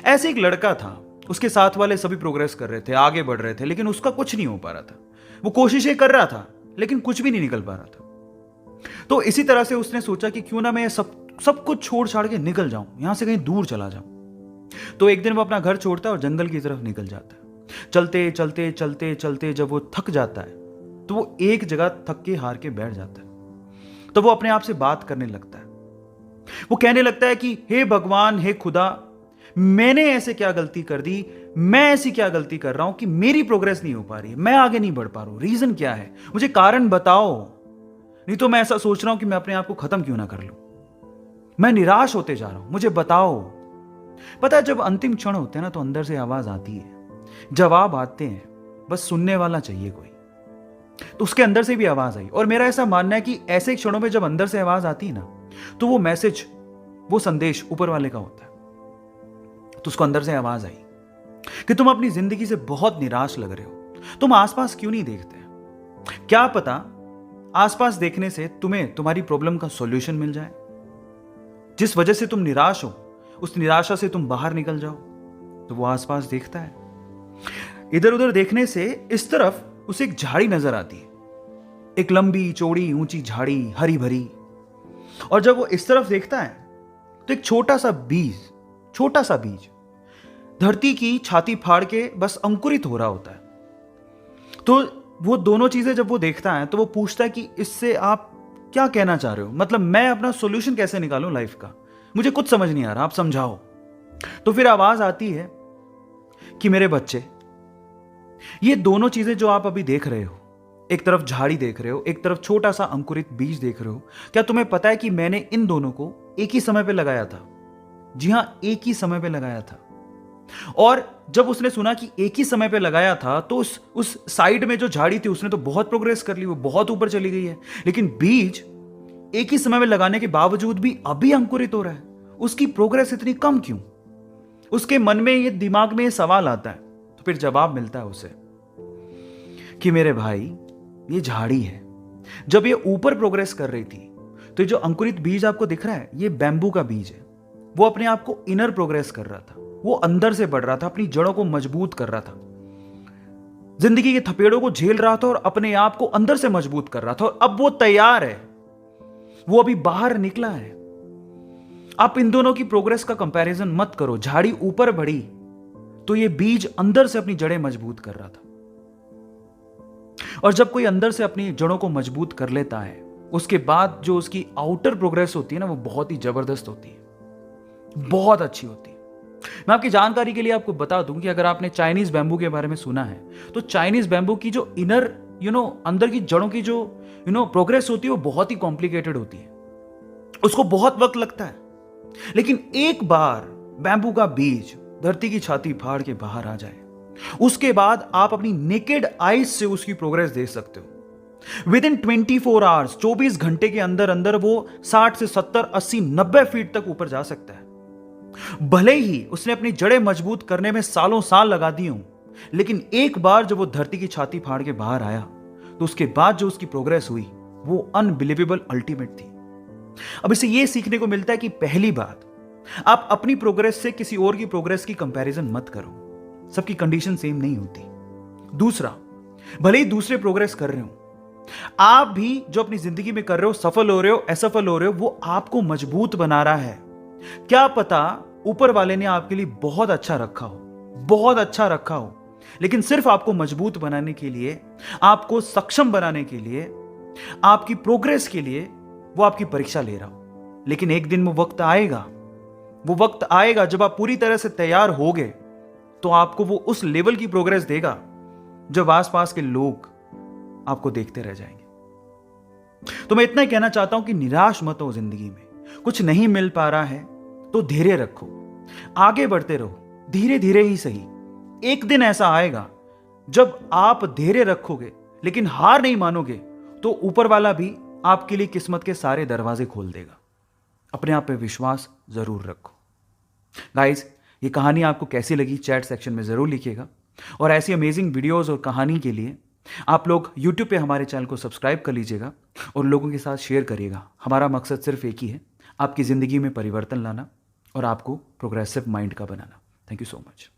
ऐसे एक लड़का था, उसके साथ वाले सभी प्रोग्रेस कर रहे थे, आगे बढ़ रहे थे, लेकिन उसका कुछ नहीं हो पा रहा था। वो कोशिशें कर रहा था लेकिन कुछ भी नहीं निकल पा रहा था। तो इसी तरह से उसने सोचा कि क्यों ना मैं सब कुछ छोड़ छाड़ के निकल जाऊं, यहां से कहीं दूर चला जाऊं। तो एक दिन वो अपना घर छोड़ता है और जंगल की तरफ निकल जाता है। चलते चलते चलते चलते जब वो थक जाता है तो वो एक जगह थक के हार के बैठ जाता है। तो वो अपने आप से बात करने लगता है। वो कहने लगता है कि हे भगवान, हे खुदा, मैंने ऐसे क्या गलती कर दी, मैं ऐसी क्या गलती कर रहा हूं कि मेरी प्रोग्रेस नहीं हो पा रही, मैं आगे नहीं बढ़ पा रहा हूं, रीजन क्या है, मुझे कारण बताओ। नहीं तो मैं ऐसा सोच रहा हूं कि मैं अपने आप को खत्म क्यों ना कर लूं, मैं निराश होते जा रहा हूं, मुझे बताओ। पता है, जब अंतिम क्षण होते हैं ना तो अंदर से आवाज आती है, जवाब आते हैं, बस सुनने वाला चाहिए कोई। तो उसके अंदर से भी आवाज आई। और मेरा ऐसा मानना है कि ऐसे क्षणों में जब अंदर से आवाज आती है ना तो वो मैसेज, वो संदेश ऊपर वाले का होता है। तो उसको अंदर से आवाज आई कि तुम अपनी जिंदगी से बहुत निराश लग रहे हो, तुम आसपास क्यों नहीं देखते? क्या पता आसपास देखने से तुम्हें तुम्हारी प्रॉब्लम का सॉल्यूशन मिल जाए। जिस वजह से तुम निराश हो, उस निराशा से तुम बाहर निकल जाओ। तो वो आसपास देखता है। इधर उधर देखने से इस तरफ उसे एक झाड़ी नजर आती है, एक लंबी चौड़ी ऊंची झाड़ी, हरी भरी। और जब वो इस तरफ देखता है तो एक छोटा सा बीज धरती की छाती फाड़ के बस अंकुरित हो रहा होता है। तो वो दोनों चीजें जब वो देखता है तो वो पूछता है कि इससे आप क्या कहना चाह रहे हो, मतलब मैं अपना सॉल्यूशन कैसे निकालूं लाइफ का, मुझे कुछ समझ नहीं आ रहा, आप समझाओ। तो फिर आवाज आती है कि मेरे बच्चे, ये दोनों चीजें जो आप अभी देख रहे हो, एक तरफ झाड़ी देख रहे हो, एक तरफ छोटा सा अंकुरित बीज देख रहे हो, क्या तुम्हें पता है कि मैंने इन दोनों को एक ही समय पे लगाया था? जी हां, एक ही समय पे लगाया था। और जब उसने सुना कि एक ही समय पे लगाया था तो उस साइड में जो झाड़ी थी उसने तो बहुत प्रोग्रेस कर ली, वो बहुत ऊपर चली गई है। लेकिन बीज एक ही समय में लगाने के बावजूद भी अभी अंकुरित हो रहा है, उसकी प्रोग्रेस इतनी कम क्यों? उसके मन में, ये दिमाग में ये सवाल आता है। तो फिर जवाब मिलता है उसे कि मेरे भाई, ये झाड़ी है, जब ये ऊपर प्रोग्रेस कर रही थी तो जो अंकुरित बीज आपको दिख रहा है ये बैम्बू का बीज है। वो अपने आप को इनर प्रोग्रेस कर रहा था, वो अंदर से बढ़ रहा था, अपनी जड़ों को मजबूत कर रहा था, जिंदगी के थपेड़ों को झेल रहा था और अपने आप को अंदर से मजबूत कर रहा था। और अब वो तैयार है, वो अभी बाहर निकला है। आप इन दोनों की प्रोग्रेस का कंपैरिजन मत करो। झाड़ी ऊपर बढ़ी तो ये बीज अंदर से अपनी जड़ें मजबूत कर रहा था। और जब कोई अंदर से अपनी जड़ों को मजबूत कर लेता है, उसके बाद जो उसकी आउटर प्रोग्रेस होती है ना, वो बहुत ही जबरदस्त होती है, बहुत अच्छी होती है। मैं आपकी जानकारी के लिए आपको बता दूं कि अगर आपने चाइनीज बैम्बू के बारे में सुना है तो चाइनीज बैम्बू की जो इनर अंदर की जड़ों की जो प्रोग्रेस होती है वो बहुत ही कॉम्प्लिकेटेड होती है, उसको बहुत वक्त लगता है। लेकिन एक बार बैम्बू का बीज धरती की छाती फाड़ के बाहर आ जाए, उसके बाद आप अपनी नेकेड आईज से उसकी प्रोग्रेस देख सकते हो। विद इन 24 आवर्स, 24 घंटे के अंदर अंदर वो 60 से 70, 80, 90 फीट तक ऊपर जा सकता है। भले ही उसने अपनी जड़ें मजबूत करने में सालों साल लगा दिए हों, लेकिन एक बार जब वो धरती की छाती फाड़ के बाहर आया तो उसके बाद जो उसकी प्रोग्रेस हुई वो अनबिलीवेबल, अल्टीमेट थी। अब इसे ये सीखने को मिलता है कि पहली बात, आप अपनी प्रोग्रेस से किसी और की प्रोग्रेस की कंपैरिजन मत करो, सबकी कंडीशन सेम नहीं होती। दूसरा, भले ही दूसरे प्रोग्रेस कर रहे हो, आप भी जो अपनी जिंदगी में कर रहे हो, सफल हो रहे हो, असफल हो रहे हो, वो आपको मजबूत बना रहा है। क्या पता ऊपर वाले ने आपके लिए बहुत अच्छा रखा हो, बहुत अच्छा रखा हो, लेकिन सिर्फ आपको मजबूत बनाने के लिए, आपको सक्षम बनाने के लिए, आपकी प्रोग्रेस के लिए वो आपकी परीक्षा ले रहा हो। लेकिन एक दिन वो वक्त आएगा जब आप पूरी तरह से तैयार होगे तो आपको वो उस लेवल की प्रोग्रेस देगा जब आसपास के लोग आपको देखते रह जाएंगे। तो मैं इतना ही कहना चाहता हूं कि निराश मत हो। जिंदगी में कुछ नहीं मिल पा रहा है तो धैर्य रखो, आगे बढ़ते रहो, धीरे धीरे ही सही। एक दिन ऐसा आएगा जब आप धैर्य रखोगे लेकिन हार नहीं मानोगे तो ऊपर वाला भी आपके लिए किस्मत के सारे दरवाजे खोल देगा। अपने आप पे विश्वास जरूर रखो। गाइस, ये कहानी आपको कैसी लगी चैट सेक्शन में जरूर लिखिएगा। और ऐसी अमेजिंग वीडियोस और कहानी के लिए आप लोग YouTube पे हमारे चैनल को सब्सक्राइब कर लीजिएगा और लोगों के साथ शेयर करिएगा। हमारा मकसद सिर्फ एक ही है, आपकी ज़िंदगी में परिवर्तन लाना और आपको प्रोग्रेसिव माइंड का बनाना। Thank you so much.